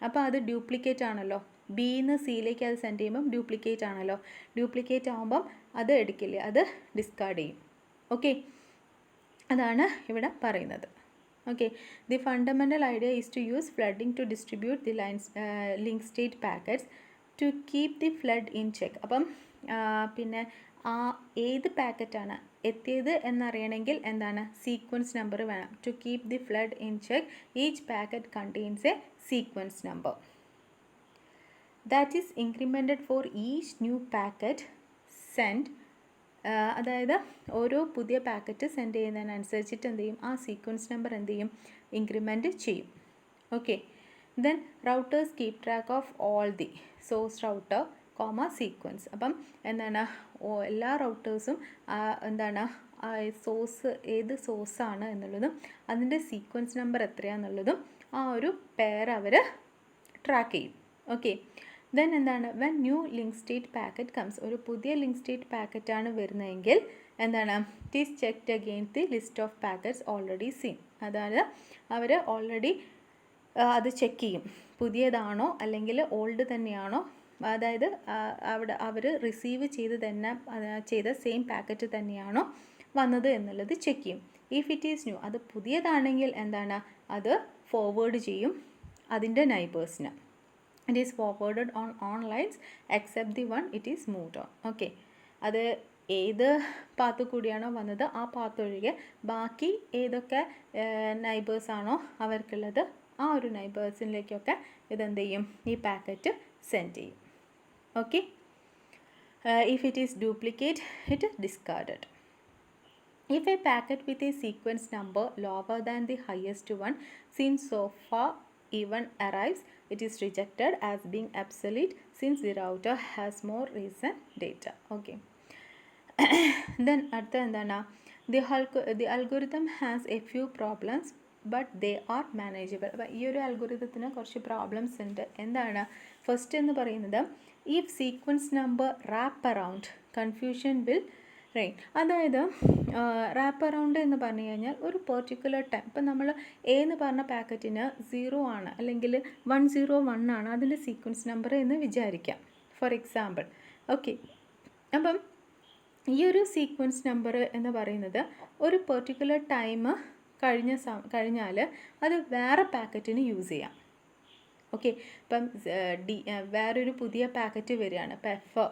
അപ്പോൾ അത് ഡ്യൂപ്ലിക്കേറ്റ് ആണല്ലോ, ബിന്ന് സിയിലേക്ക് അത് സെൻഡ് ചെയ്യുമ്പം ഡ്യൂപ്ലിക്കേറ്റ് ആണല്ലോ. ഡ്യൂപ്ലിക്കേറ്റ് ആകുമ്പം അത് എടുക്കില്ല, അത് ഡിസ്കാർഡ് ചെയ്യും. ഓക്കെ, അതാണ് ഇവിടെ പറയുന്നത്. Okay, the fundamental idea is to use flooding to distribute the link state packets to keep the flood in check. അപ്പം പിന്നെ ആ ഏത് പാക്കറ്റാണ് എത്തിയത് എന്നറിയണമെങ്കിൽ എന്താണ്, സീക്വൻസ് നമ്പർ വേണം. To keep the flood in check each packet contains a sequence number that is incremented for each new packet send. അതായത് ഓരോ പുതിയ പാക്കറ്റ് സെൻഡ് ചെയ്യുന്നതിനനുസരിച്ചിട്ട് എന്ത് ചെയ്യും, ആ സീക്വൻസ് നമ്പർ എന്ത് ചെയ്യും, ഇൻക്രിമെൻറ്റ് ചെയ്യും. Okay, then routers keep track of all the source router comma sequence. അപ്പം എന്താണ്, എല്ലാ റൗട്ടേഴ്സും എന്താണ് സോഴ്സ് ഏത് സോഴ്സാണ് എന്നുള്ളതും അതിൻ്റെ സീക്വൻസ് നമ്പർ എത്രയാണെന്നുള്ളതും ആ ഒരു പെയർ അവർ ട്രാക്ക് ചെയ്യും. ഓക്കെ, ദെൻ എന്താണ്, when new link state packet comes, ഒരു പുതിയ ലിങ്ക് സ്റ്റേറ്റ് പാക്കറ്റാണ് വരുന്നതെങ്കിൽ എന്താണ്, it is checked against the list of packets already scene. അതായത് അവർ ഓൾറെഡി അത് ചെക്ക് ചെയ്യും, പുതിയതാണോ അല്ലെങ്കിൽ ഓൾഡ് തന്നെയാണോ, അതായത് അവിടെ അവർ റിസീവ് ചെയ്ത സെയിം പാക്കറ്റ് തന്നെയാണോ വന്നത് എന്നുള്ളത് ചെക്ക് ചെയ്യും. ഇഫ് ഇറ്റ് ഈസ് ന്യൂ, അത് പുതിയതാണെങ്കിൽ എന്താണ്, അത് ഫോർവേഡ് ചെയ്യും അതിൻ്റെ നൈബേഴ്സിന്. It is forwarded on lines except the one it is moved on. Okay, അത് ഏത് പാത്ത് കൂടിയാണോ വന്നത് ആ പാത്ത് ഒഴികെ ബാക്കി ഏതൊക്കെ നൈബേഴ്സാണോ അവർക്കുള്ളത് ആ ഒരു നൈബേഴ്സിലേക്കൊക്കെ ഇതെന്ത് ചെയ്യും, ഈ പാക്കറ്റ് സെൻഡ് ചെയ്യും. Okay, if it is duplicate, it is discarded. If a packet with a sequence number lower than the highest one seen so far even arrives, it is rejected as being obsolete since the router has more recent data. Okay. Then അടുത്ത എന്താണ്, the algorithm has a few problems but they are manageable. അപ്പോൾ ഈ ഒരു അൽഗോരിതത്തിന് കുറച്ച് problems ഉണ്ട്. എന്താണ് first എന്ന് പറയുന്നത്, if sequence number wrap around confusion will reign. അതായത് റാപ്പ് അറൗണ്ട് എന്ന് പറഞ്ഞു കഴിഞ്ഞാൽ ഒരു പെർട്ടിക്കുലർ ടൈം, ഇപ്പം നമ്മൾ എ എന്ന് പറഞ്ഞ പാക്കറ്റിന് 0 ആണ് അല്ലെങ്കിൽ 101 ആണ് അതിൻ്റെ സീക്വൻസ് നമ്പർ എന്ന് വിചാരിക്കാം, ഫോർ എക്സാമ്പിൾ. ഓക്കെ, അപ്പം ഈ ഒരു സീക്വൻസ് നമ്പർ എന്ന് പറയുന്നത് ഒരു പെർട്ടിക്കുലർ ടൈം കഴിഞ്ഞാൽ അത് വേറെ പാക്കറ്റിന് യൂസ് ചെയ്യാം. ഓക്കെ, ഇപ്പം വേറൊരു പുതിയ പാക്കറ്റ് വരികയാണ്, ഇപ്പം എഫ്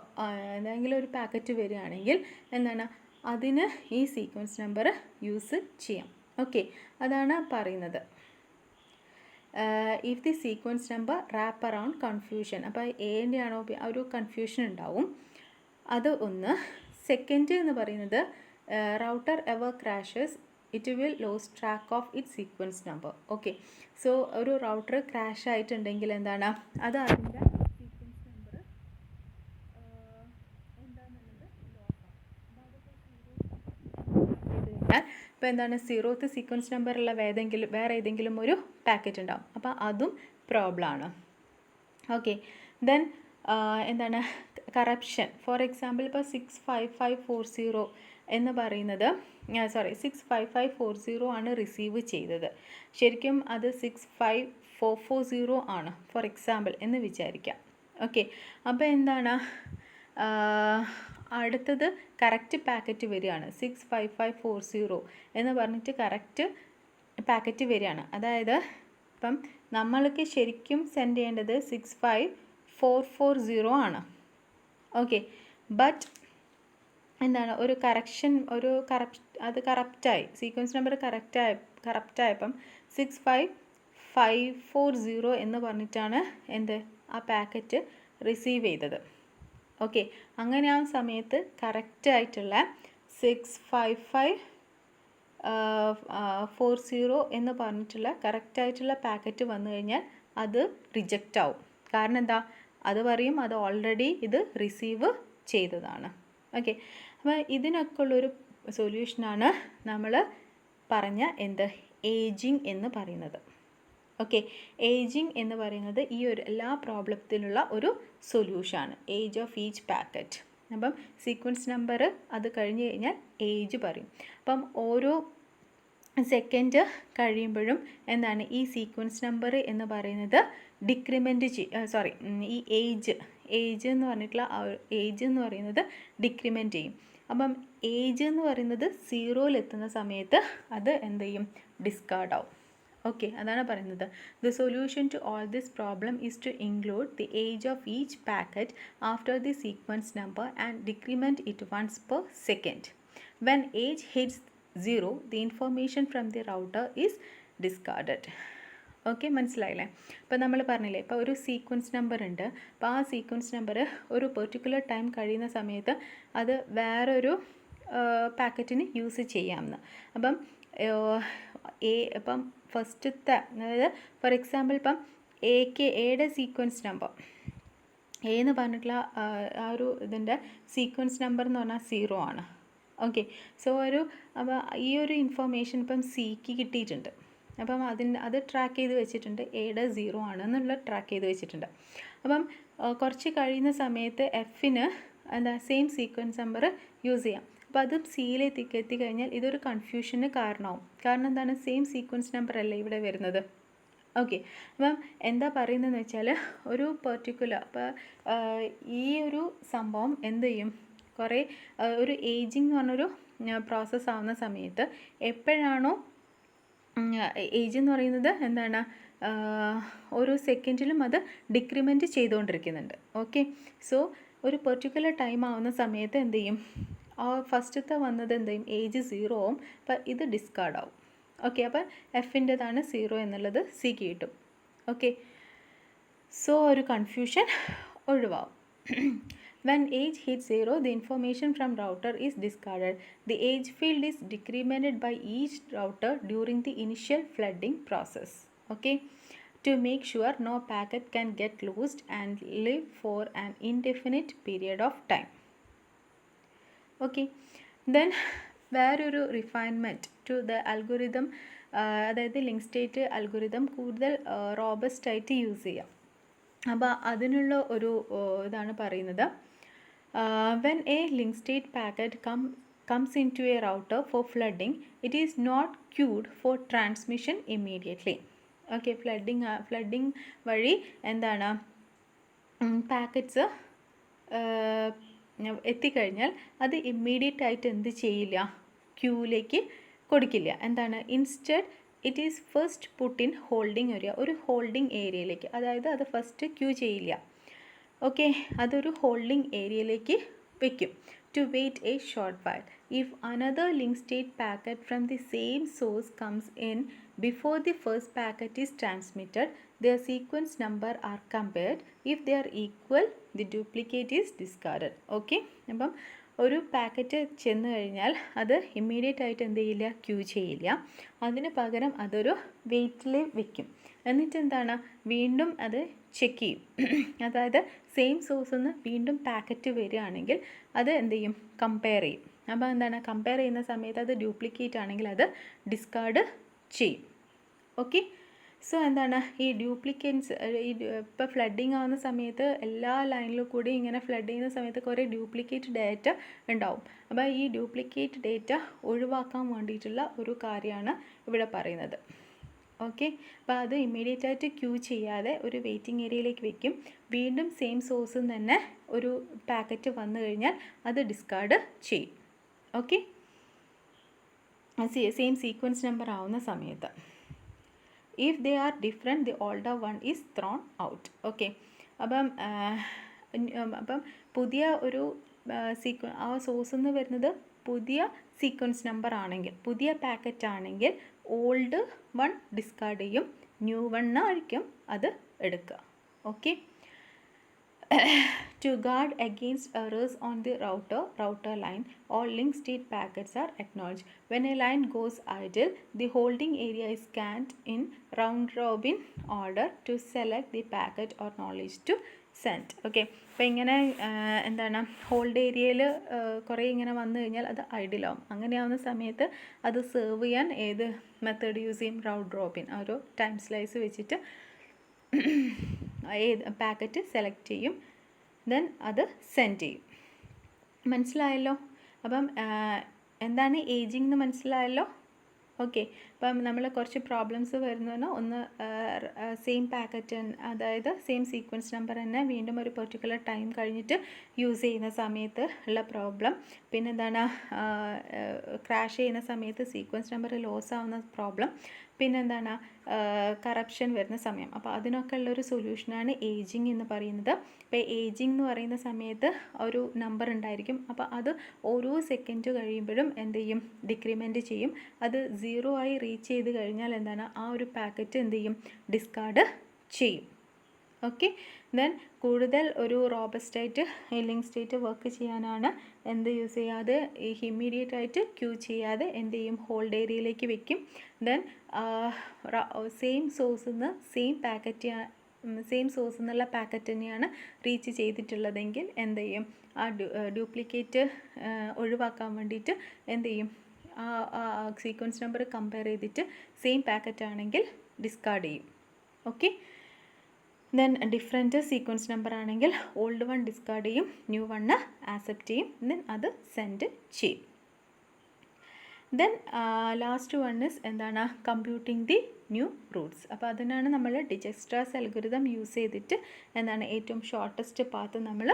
എന്തെങ്കിലും ഒരു പാക്കറ്റ് വരികയാണെങ്കിൽ എന്താണ് അതിന് ഈ സീക്വൻസ് നമ്പർ യൂസ് ചെയ്യാം. ഓക്കെ, അതാണ് പറയുന്നത്. If the sequence number wrap around confusion, അപ്പോൾ എൻ്റെ ആണോ ഒരു കൺഫ്യൂഷൻ ഉണ്ടാവും, അത് ഒന്ന്. സെക്കൻഡ് എന്ന് പറയുന്നത് router ever crashes it will loss track of it sequence number. Okay, so ഒരു റൗട്ടർ ക്രാഷ് ആയിട്ടുണ്ടെങ്കിൽ എന്താണ് അത് അതിൻ്റെ സീക്വൻസ് നമ്പർ എന്താണെന്നുള്ളത് ഇപ്പോൾ എന്താണ് 0th സീക്വൻസ് നമ്പറുള്ള വേറെ ഏതെങ്കിലും ഒരു പാക്കറ്റ് ഉണ്ടാവും, അപ്പോൾ അതും പ്രോബ്ലമാണ്. ഓക്കെ, ദെൻ എന്താണ് കറപ്ഷൻ. ഫോർ എക്സാമ്പിൾ ഇപ്പോൾ 65540 എന്ന് പറയുന്നത് 65540 ആണ് റിസീവ് ചെയ്തത്, ശരിക്കും അത് 65440 ആണ് ഫോർ എക്സാമ്പിൾ എന്ന് വിചാരിക്കാം. ഓക്കെ, അപ്പോൾ എന്താണ് അടുത്തത് കറക്റ്റ് പാക്കറ്റ് വരികയാണ്, 65540 എന്ന് പറഞ്ഞിട്ട് കറക്റ്റ് പാക്കറ്റ് വരികയാണ്. അതായത് ഇപ്പം നമ്മൾക്ക് ശരിക്കും സെൻഡ് ചെയ്യേണ്ടത് 65440 ആണ്. ഓക്കെ, ബട്ട് എന്താണ് ഒരു കറക്ഷൻ അത് കറപ്റ്റായി, സീക്വൻസ് നമ്പർ കറപ്റ്റായപ്പം 65540 എന്ന് പറഞ്ഞിട്ടാണ് ആ പാക്കറ്റ് റിസീവ് ചെയ്തത്. ഓക്കെ, അങ്ങനെ ആ സമയത്ത് കറക്റ്റായിട്ടുള്ള 65540 എന്ന് പറഞ്ഞിട്ടുള്ള കറക്റ്റായിട്ടുള്ള പാക്കറ്റ് വന്നു കഴിഞ്ഞാൽ അത് റിജക്റ്റ് ആവും. കാരണം എന്താ, അത് പറയും അത് ഓൾറെഡി ഇത് റിസീവ് ചെയ്തതാണ്. ഓക്കെ, അപ്പോൾ ഇതിനൊക്കെ ഉള്ളൊരു സൊല്യൂഷനാണ് നമ്മൾ പറഞ്ഞ ഏജിങ് എന്ന് പറയുന്നത്. ഓക്കെ, ഏജിങ് എന്ന് പറയുന്നത് ഈ ഒരു എല്ലാ പ്രോബ്ലത്തിനുള്ള ഒരു സൊല്യൂഷനാണ്, ഏജ് ഓഫ് ഈച്ച് പാക്കറ്റ്. അപ്പം സീക്വൻസ് നമ്പർ അത് കഴിഞ്ഞ് കഴിഞ്ഞാൽ ഏജ് പറയും. അപ്പം ഓരോ സെക്കൻഡ് കഴിയുമ്പോഴും എന്താണ് ഈ സീക്വൻസ് നമ്പർ എന്ന് പറയുന്നത് ഡിക്രിമെൻറ്റ് ഈ ഏജ് എന്ന് പറഞ്ഞിട്ടുള്ള ഏജ് എന്ന് പറയുന്നത് ഡിക്രിമെൻറ്റ് ചെയ്യും. അപ്പം ഏജ് എന്ന് പറയുന്നത് 0-ലെത്തുന്ന സമയത്ത് അത് എന്ത് ചെയ്യും, ഡിസ്കാർഡ് ആവും. ഓക്കെ, അതാണ് പറയുന്നത്. The solution to all this problem is to include the age of each packet after the sequence number and decrement it once per second. When age hits 0, the information from the router is discarded. Okay, മനസ്സിലായില്ലേ? ഇപ്പോൾ നമ്മൾ പറഞ്ഞില്ലേ, ഇപ്പോൾ ഒരു sequence number ഉണ്ട്, അപ്പോൾ ആ sequence number ഒരു പെർട്ടിക്കുലർ ടൈം കഴിയുന്ന സമയത്ത് അത് വേറൊരു പാക്കറ്റിന് യൂസ് ചെയ്യാമെന്ന്. അപ്പം ഇപ്പം ഫസ്റ്റത്തെ, അതായത് ഫോർ എക്സാമ്പിൾ ഇപ്പം എയുടെ സീക്വൻസ് നമ്പർ എന്ന് പറഞ്ഞിട്ടുള്ള ആ ഒരു ഇതിൻ്റെ സീക്വൻസ് നമ്പർ എന്ന് പറഞ്ഞാൽ 0 ആണ്. ഓക്കെ, സോ അപ്പോൾ ഈ ഒരു ഇൻഫർമേഷൻ ഇപ്പം സിക്ക് കിട്ടിയിട്ടുണ്ട്, അപ്പം അത് ട്രാക്ക് ചെയ്ത് വെച്ചിട്ടുണ്ട്, എയുടെ 0 ആണെന്നുള്ള ട്രാക്ക് ചെയ്ത് വെച്ചിട്ടുണ്ട്. അപ്പം കുറച്ച് കഴിയുന്ന സമയത്ത് എഫിന് സെയിം സീക്വൻസ് നമ്പർ യൂസ് ചെയ്യാം. അപ്പോൾ അതും സിയിലേക്ക് എത്തിക്കഴിഞ്ഞാൽ ഇതൊരു കൺഫ്യൂഷന് കാരണമാവും. കാരണം എന്താണ്, സെയിം സീക്വൻസ് നമ്പർ അല്ലേ ഇവിടെ വരുന്നത്. ഓക്കെ, അപ്പം എന്താ പറയുന്നതെന്ന് വെച്ചാൽ ഒരു പെർട്ടിക്കുലർ അപ്പോൾ ഈ ഒരു സംഭവം എന്ത് ചെയ്യും, കുറേ ഒരു ഏജിങ് എന്ന് പറഞ്ഞൊരു പ്രോസസ്സ് ആവുന്ന സമയത്ത് എപ്പോഴാണോ ഏജ് എന്ന് പറയുന്നത് എന്താണ് ഓരോ സെക്കൻഡിലും അത് ഡിക്രിമെൻറ്റ് ചെയ്തുകൊണ്ടിരിക്കുന്നുണ്ട്. ഓക്കെ, സോ ഒരു പെർട്ടിക്കുലർ ടൈം ആവുന്ന സമയത്ത് എന്ത് ചെയ്യും, ഫസ്റ്റത്തെ വന്നത് എന്ത് ചെയ്യും, ഏജ് 0 ആവും, അപ്പം ഇത് ഡിസ്കാർഡ് ആവും. ഓക്കെ, അപ്പം എഫിൻ്റെതാണ് 0 എന്നുള്ളത് സിക്ക് കിട്ടും. ഓക്കെ, സോ ഒരു confusion ഒഴിവാവും. When age hits 0, the information from router is discarded. The age field is decremented by each router during the initial flooding process. Okay, to make sure no packet can get lost and live for an indefinite period of time. Okay, then വേറൊരു refinement to the algorithm, അതായത് link state algorithm കൂടുതൽ robust ആയിട്ട് use ചെയ്യാം. അപ്പോൾ അതിനുള്ള ഒരു ഇതാണ് പറയുന്നത്. When A link state packet comes into a router for flooding, it is not queued for transmission immediately. Okay, flooding വഴി എന്താണ് പാക്കറ്റ്സ് എത്തിക്കഴിഞ്ഞാൽ അത് ഇമ്മീഡിയറ്റ് ആയിട്ട് എന്ത് ചെയ്യില്ല, ക്യൂവിലേക്ക് കൊടുക്കില്ല. എന്താണ്, instead it is first put in holding area, ഒരു ഹോൾഡിംഗ് ഏരിയയിലേക്ക്, അതായത് അത് ഫസ്റ്റ് ക്യൂ ചെയ്യില്ല. ഓക്കെ, അതൊരു ഹോൾഡിംഗ് ഏരിയയിലേക്ക് വയ്ക്കും. To wait a short while. If another link state packet from the same source comes in before the first packet is transmitted, their sequence number are compared. If they are equal, the duplicate is discarded. Okay, അപ്പം ഒരു packet ചെന്ന് കഴിഞ്ഞാൽ അത് immediate ആയിട്ട് എന്ത് ചെയ്യില്ല, Q ചെയ്യില്ല. അതിന് പകരം അതൊരു വെയിറ്റിൽ വയ്ക്കും. എന്നിട്ട് എന്താണ്, വീണ്ടും അത് ചെക്ക് ചെയ്യും. അതായത് സെയിം സോഴ്സിൽ നിന്ന് വീണ്ടും പാക്കറ്റ് വരികയാണെങ്കിൽ അത് എന്ത് ചെയ്യും, കമ്പയർ ചെയ്യും. അപ്പോൾ എന്താണ്, കമ്പയർ ചെയ്യുന്ന സമയത്ത് അത് ഡ്യൂപ്ലിക്കേറ്റ് ആണെങ്കിൽ അത് ഡിസ്കാർഡ് ചെയ്യും. ഓക്കെ, സോ എന്താണ് ഈ ഡ്യൂപ്ലിക്കേറ്റ്സ്, ഇപ്പോൾ ഫ്ലഡിങ് ആവുന്ന സമയത്ത് എല്ലാ ലൈനിലും കൂടി ഇങ്ങനെ ഫ്ലഡ് ചെയ്യുന്ന സമയത്ത് കുറേ ഡ്യൂപ്ലിക്കേറ്റ് ഡേറ്റ ഉണ്ടാവും. അപ്പോൾ ഈ ഡ്യൂപ്ലിക്കേറ്റ് ഡേറ്റ ഒഴിവാക്കാൻ വേണ്ടിയിട്ടുള്ള ഒരു കാര്യമാണ് ഇവിടെ പറയുന്നത്. ഓക്കെ, അപ്പോൾ അത് ഇമ്മീഡിയറ്റ് ആയിട്ട് ക്യൂ ചെയ്യാതെ ഒരു വെയിറ്റിംഗ് ഏരിയയിലേക്ക് വെക്കും. വീണ്ടും സെയിം സോഴ്സിൽ നിന്ന് തന്നെ ഒരു പാക്കറ്റ് വന്നു കഴിഞ്ഞാൽ അത് ഡിസ്കാർഡ് ചെയ്യും. ഓക്കെ, സെയിം സീക്വൻസ് നമ്പർ ആവുന്ന സമയത്ത്. If they are different, the older one is thrown out. Okay, അപ്പം പുതിയ ഒരു ആ സോഴ്സിൽ നിന്ന് വരുന്നത് പുതിയ സീക്വൻസ് നമ്പർ ആണെങ്കിൽ, പുതിയ പാക്കറ്റ് ആണെങ്കിൽ ഓൾഡ് വൺ ഡിസ്കാർഡ് ചെയ്യും, ന്യൂ വണ്ണായിരിക്കും അത് എടുക്കുക. Okay, to guard against errors on the router line, all link state packets are acknowledged. When a line goes idle, the holding area is scanned in round robin order to select the packet or knowledge to send. Okay, അപ്പോൾ ഇങ്ങനെ എന്താണ്, hold ഏരിയയിൽ കുറേ ഇങ്ങനെ വന്നു കഴിഞ്ഞാൽ അത് ഐഡിലാവും. അങ്ങനെയാവുന്ന സമയത്ത് അത് സെർവ് ചെയ്യാൻ ഏത് മെത്തേഡ് യൂസ് ചെയ്യും, റൗണ്ട് റോബിൻ, ആ ഒരു ടൈം സ്ലൈസ് വെച്ചിട്ട് ഏത് പാക്കറ്റ് സെലക്ട് ചെയ്യും, ദെൻ അത് സെൻഡ് ചെയ്യും. മനസ്സിലായല്ലോ? അപ്പം എന്താണ് ഏജിങ് എന്ന് മനസ്സിലായല്ലോ? ഓക്കെ, അപ്പം നമ്മൾ കുറച്ച് പ്രോബ്ലംസ് വരുന്നതെന്ന് ഒന്ന് സെയിം പാക്കറ്റ്, അതായത് സെയിം സീക്വൻസ് നമ്പർ തന്നെ വീണ്ടും ഒരു പെർട്ടിക്കുലർ ടൈം കഴിഞ്ഞിട്ട് യൂസ് ചെയ്യുന്ന സമയത്ത് ഉള്ള പ്രോബ്ലം, പിന്നെ എന്താണ് ക്രാഷ് ചെയ്യുന്ന സമയത്ത് സീക്വൻസ് നമ്പർ ലോസ് ആവുന്ന പ്രോബ്ലം, പിന്നെന്താണ് കറപ്ഷൻ വരുന്ന സമയം. അപ്പോൾ അതിനൊക്കെ ഉള്ളൊരു സൊല്യൂഷനാണ് ഏജിങ് എന്ന് പറയുന്നത്. ഇപ്പോൾ ഏജിങ് എന്ന് പറയുന്ന സമയത്ത് ഒരു നമ്പർ ഉണ്ടായിരിക്കും. അപ്പോൾ അത് ഓരോ സെക്കൻഡ് കഴിയുമ്പോഴും എന്ത് ചെയ്യും, ഡിക്രിമെൻറ്റ് ചെയ്യും. അത് 0 ആയി റീച്ച് ചെയ്ത് കഴിഞ്ഞാൽ എന്താണ്, ആ ഒരു പാക്കറ്റ് എന്ത് ചെയ്യും, ഡിസ്കാർഡ് ചെയ്യും. ഓക്കെ, ദെൻ കൂടുതൽ ഒരു റോബസ്റ്റായിട്ട് ലിങ്ക് സ്റ്റേറ്റ് വർക്ക് ചെയ്യാനാണ് എന്ത് യൂസ് ചെയ്യാതെ, ഈ ഇമ്മീഡിയറ്റ് ആയിട്ട് ക്യൂ ചെയ്യാതെ എന്ത് ചെയ്യും, ഹോൾഡ് ഏരിയയിലേക്ക് വെക്കും. ദെൻ സെയിം സോഴ്സിൽ നിന്ന് സെയിം സോഴ്സിൽ നിന്നുള്ള പാക്കറ്റ് തന്നെയാണ് റീച്ച് ചെയ്തിട്ടുള്ളതെങ്കിൽ എന്ത് ചെയ്യും, ആ ഡ്യൂപ്ലിക്കേറ്റ് ഒഴിവാക്കാൻ വേണ്ടിയിട്ട് എന്ത് ചെയ്യും, ആ സീക്വൻസ് നമ്പർ കമ്പയർ ചെയ്തിട്ട് സെയിം പാക്കറ്റ് ആണെങ്കിൽ ഡിസ്കാർഡ് ചെയ്യും. Okay, then different sequence number ആണെങ്കിൽ ഓൾഡ് വൺ ഡിസ്കാർഡ് ചെയ്യും, ന്യൂ വണ്ണ് ആക്സെപ്റ്റ് ചെയ്യും, ദെൻ അത് സെൻഡ് ചെയ്യും. ദെൻ ലാസ്റ്റ് വൺ ഇസ് എന്താണ്, കമ്പ്യൂട്ടിങ് ദി ന്യൂ റൂട്ട്സ്. അപ്പോൾ അതിനാണ് നമ്മൾ ഡിജക്സ്ട്രാസ് അൽഗോരിതം യൂസ് ചെയ്തിട്ട് എന്താണ് ഏറ്റവും ഷോർട്ടസ്റ്റ് പാത്ത് നമ്മൾ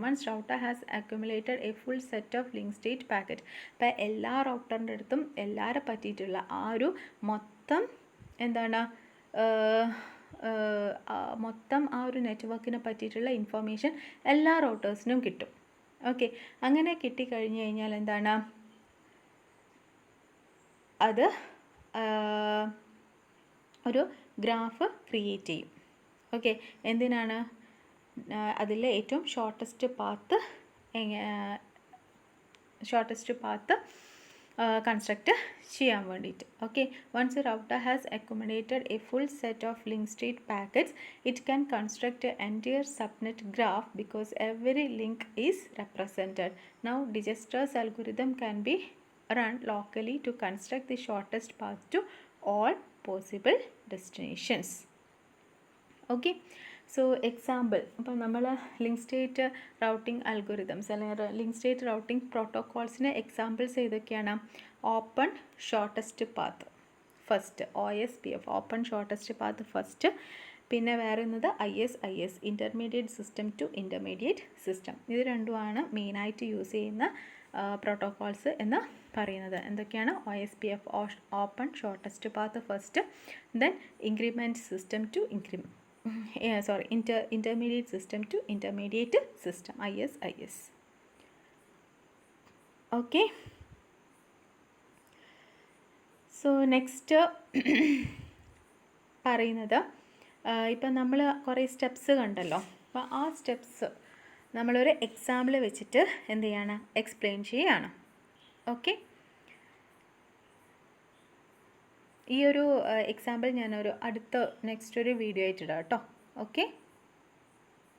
once router has accumulated a full set of link state packet. അപ്പോൾ എല്ലാ റൗട്ടറിൻ്റെ അടുത്തും എല്ലാവരെ പറ്റിയിട്ടുള്ള ആ ഒരു മൊത്തം എന്താണ് മൊത്തം ആ ഒരു നെറ്റ്വർക്കിനെ പറ്റിയിട്ടുള്ള ഇൻഫർമേഷൻ എല്ലാ റൗട്ടേഴ്സിനും കിട്ടും. ഓക്കെ, അങ്ങനെ കിട്ടിക്കഴിഞ്ഞ് കഴിഞ്ഞാൽ എന്താണ്, അത് ഒരു ഗ്രാഫ് ക്രിയേറ്റ് ചെയ്യും. ഓക്കെ, എന്തിനാണ്, അതിലെ ഏറ്റവും ഷോർട്ടസ്റ്റ് പാത്ത് കൺസ്ട്രക്റ്റ് ചെയ്യാൻ വേണ്ടിയിട്ട്. Okay, once a router has accommodated a full set of link state packets it can construct a entire subnet graph because every link is represented. Now Dijkstra's algorithm can be run locally to construct the shortest path to all possible destinations. Okay, so example, അപ്പോൾ നമ്മൾ link state routing algorithms അല്ലെങ്കിൽ link state routing പ്രോട്ടോക്കോൾസിന് examples ഏതൊക്കെയാണ്? Open shortest path first, OSPF open shortest path first. പിന്നെ വേറെ എന്നത് ISIS intermediate system to intermediate system. ഇത് രണ്ടുമാണ് മെയിനായിട്ട് യൂസ് ചെയ്യുന്ന പ്രോട്ടോക്കോൾസ് എന്ന് പറയുന്നത്. എന്തൊക്കെയാണ്? OSPF open shortest path first, then increment system to intermediate system to intermediate system, ISIS. Okay, so next പറയുന്നത് ഇപ്പം നമ്മൾ കുറേ സ്റ്റെപ്സ് കണ്ടല്ലോ. അപ്പോൾ ആ സ്റ്റെപ്സ് നമ്മളൊരു എക്സാമ്പിൾ വെച്ചിട്ട് എന്ത് ചെയ്യാണ്? എക്സ്പ്ലെയിൻ ചെയ്യുകയാണ്. ഓക്കെ, ഈ ഒരു എക്സാമ്പിൾ ഞാനൊരു അടുത്ത നെക്സ്റ്റ് ഒരു വീഡിയോ ആയിട്ട് ഇടാം കേട്ടോ. ഓക്കെ.